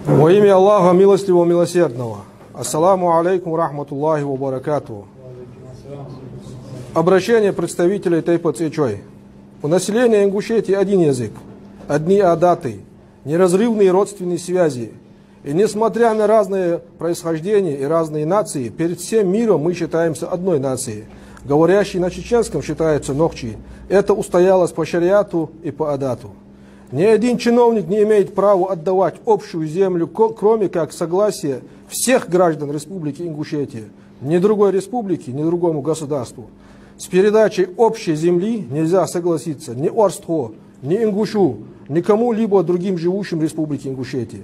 Во имя Аллаха Милостивого Милосердного. Ассаламу алейкум рахматуллахи ва баракатуху. Обращение представителей Тайпа Цечой. У населения Ингушетии один язык, одни адаты, неразрывные родственные связи. И несмотря на разные происхождения и разные нации, перед всем миром мы считаемся одной нацией. Говорящий на чеченском считается нохчи. Это устоялось по шариату и по адату. Ни один чиновник не имеет права отдавать общую землю, кроме как согласия всех граждан Республики Ингушетия, ни другой республики, ни другому государству. С передачей общей земли нельзя согласиться ни Орстхо, ни Ингушу, ни кому-либо другим живущим в Республике Ингушетия.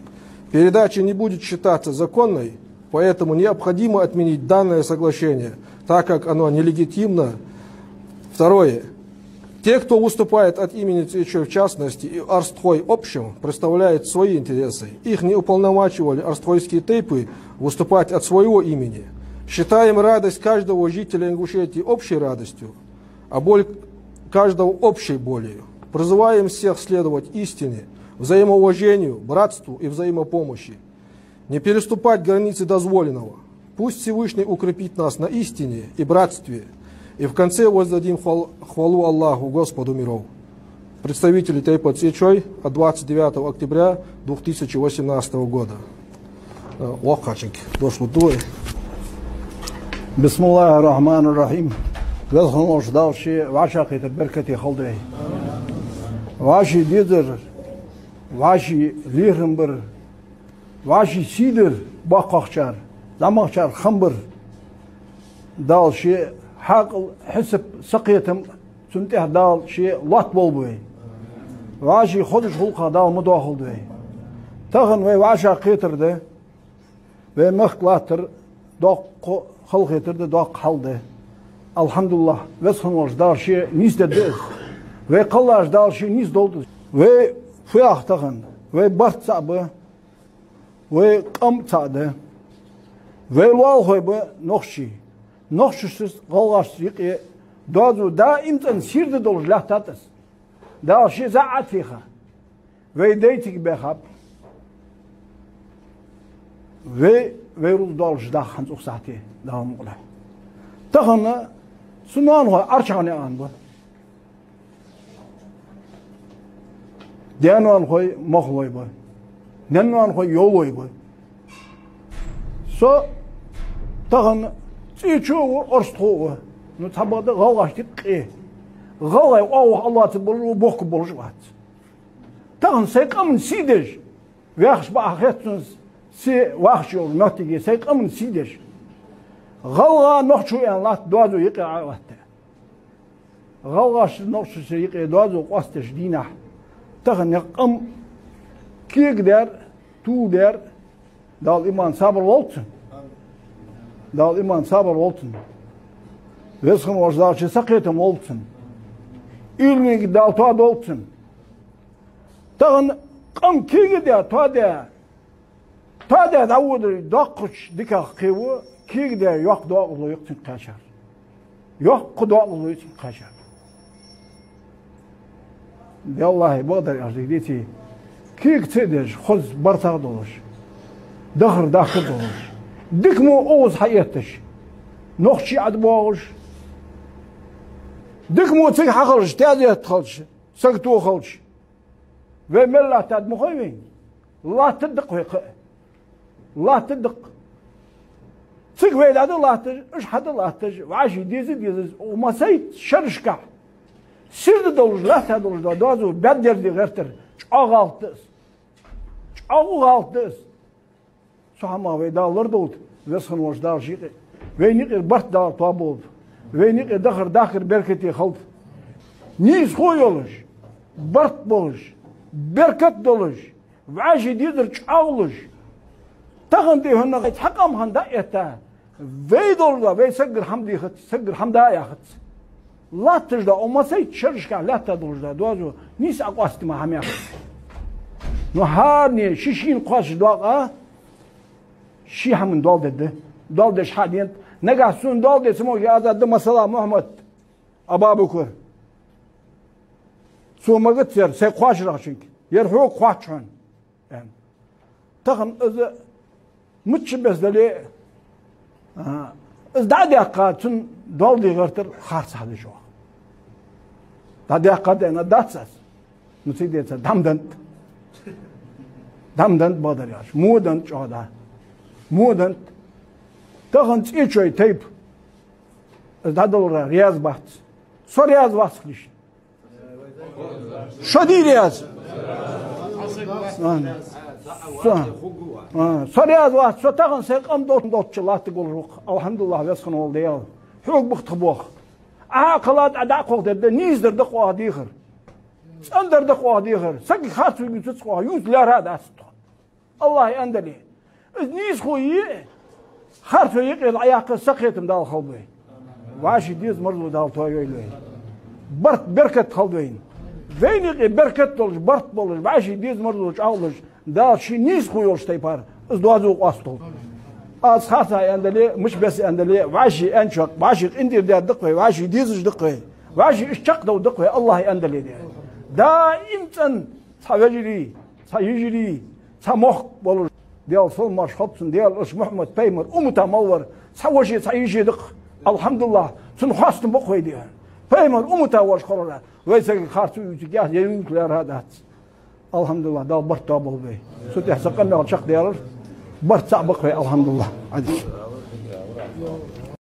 Передача не будет считаться законной, поэтому необходимо отменить данное соглашение, так как оно нелегитимно. Второе. Те, кто выступает от имени Цечой в частности и Орстхой общем, представляют свои интересы. Их не уполномачивали орстхойские тейпы выступать от своего имени. Считаем радость каждого жителя Ингушетии общей радостью, а боль каждого общей болью. Призываем всех следовать истине, взаимоуважению, братству и взаимопомощи. Не переступать границы дозволенного. Пусть Всевышний укрепит нас на истине и братстве. И в конце воздадим хвалу Аллаху, Господу миров. Представители Тайпа Цечой от 29 октября 2018 года. Уаққачик, дошло дуй. Бисмиллахи рахмани рахим. Везхан ождалши ваша қитр беркети халдей. Ваши дидер, ваши лирхымбыр, ваши сидер баққақчар, замақчар хамбыр. Далши حق حسب سقيتم سنتيه دال شيء لات بولبوي واشي خدش خلقه دال مداخل دوي تغن وي واشا قيتر ده وي مخلاتر دوق خلقيتر ده دوق حل ده الحمد لله وسخن وش دال شيء نيز ده وي قلاش دال شيء نيز دولد وي فياخ تغن وي برت صعبه وي قم صعده وي الوال خوي به نخشي نخشش غلغاش يقي دازو دائم تنسير دولج لا تاتس دا شي زعت فيها ويديتك بخاب ويرول دولج دا خنز اخساتي دا مقلا تخنا سنان هو ارشاني ان بو ديانوان خوي مخلوي بو ننوان خوي يولوي بو سو تخنا تيجوا أرسطوه نتحبط غواش تقيه غوا أو الله تبلو بوك بولجوات تان سيقام سيدج وياخش بأخيتنا سي واخش يوم ناتجي سيقام سيدج غوا نخشوا يعني لا دوازو يقع وقته غواش نخشوا يقع دوازو قاستش دينه تان يقام كيك دار تو دار دال إيمان صبر والتن دال إيمان صبر والتن ويسخن وجدالش سقيتم والتن إلمي دال تواد والتن تغن قم كيغي دا تواد داود داقش ديكا قيوه كيغ دا يوق داقلو يقتن قاشر يوق داقلو يقتن قاشر دي الله بقدر يعزيك ديتي كيغ تدج خز برتاق دولش دخر داخل دولش دكمو اوز حياتش نخشي عدبوغش دكمو تيك حقلش تادي تخلش سكتو خلش وملا تاد مخيمين لا تدق ويق لا تدق تيك ويد هذا لا تج اش حدا لا تج وعاشي ديز وما سيت شرشكا سيرد دولج لا تدولج دوازو بدر دي غيرتر اغالتس اغالتس سوما ويدالر دولت وسخن وجدال شيء وينيق برت دال طابول وينيق داخر بركتي خلط نيز خويولش برت بولش بركت دولش وعاشي ديدر تشاولش تغن دي هنا يتحقم هندايتا ويدول ويسجل حمدي خت سجل حمدايا خت لا تجدا وما سيت شرشكا لا تدولج دوازو نيس اقواست ما حميا نو هارني شيشين قاش دواقه شي همون دال دش حدين نجح سون دال ده سمو يازد مثلا محمد أبا بكر سو ما قد سير سيقاش راشينك يرحو قاچون تغن إذا متشبس دلي إذا دعدي أقاتن دولي غرتر خارس هذا شو دعدي أقاتن داتسس مسيدي دمدنت بادر ياش مودنت شو هذا مودنت تغن تيجي تيب إذا دولار رياض بحث صار رياض واسكليش شو دي رياض صرياض واحد شو تغن سيق أم دوت شلات تقول روق الحمد لله بيسخن والديال حوق بختبوخ عقلات أداء قوة ده نيز در دقوا ديخر أندر دقوا ديخر سك خاص يجتسقوا يوز لا هذا أستو الله يندلي نيز خوي خارف يقل عياق سقيت مدال خلبي وعاش ديز مرضو دال تويلوين برت بركة خلبين ويني بركة تولش برت بولش وعاش ديز مرضو عاولش دا شي نيز خويولش تيبار از دوازو أستو از خاصة عندلي مش بس عندلي وعاشي أنشق وعاشي إندير ده دقة وعاشي ديزج دقة وعاشي إشتق دو دقة الله عندلي ده إنسان سيجري سمخ بولش ديال فيلماش خطسن ديال إش محمد بيمر أمتمور سوشي سيجي دق الحمد لله سنخاصن بقوي ديال بيمر أمتواش خلاص ويسك خاصو يجيها ينكل هذا الحمد لله ده برت تابل بي سوتي حسقنا شق ديال برت سابق الحمد لله عادي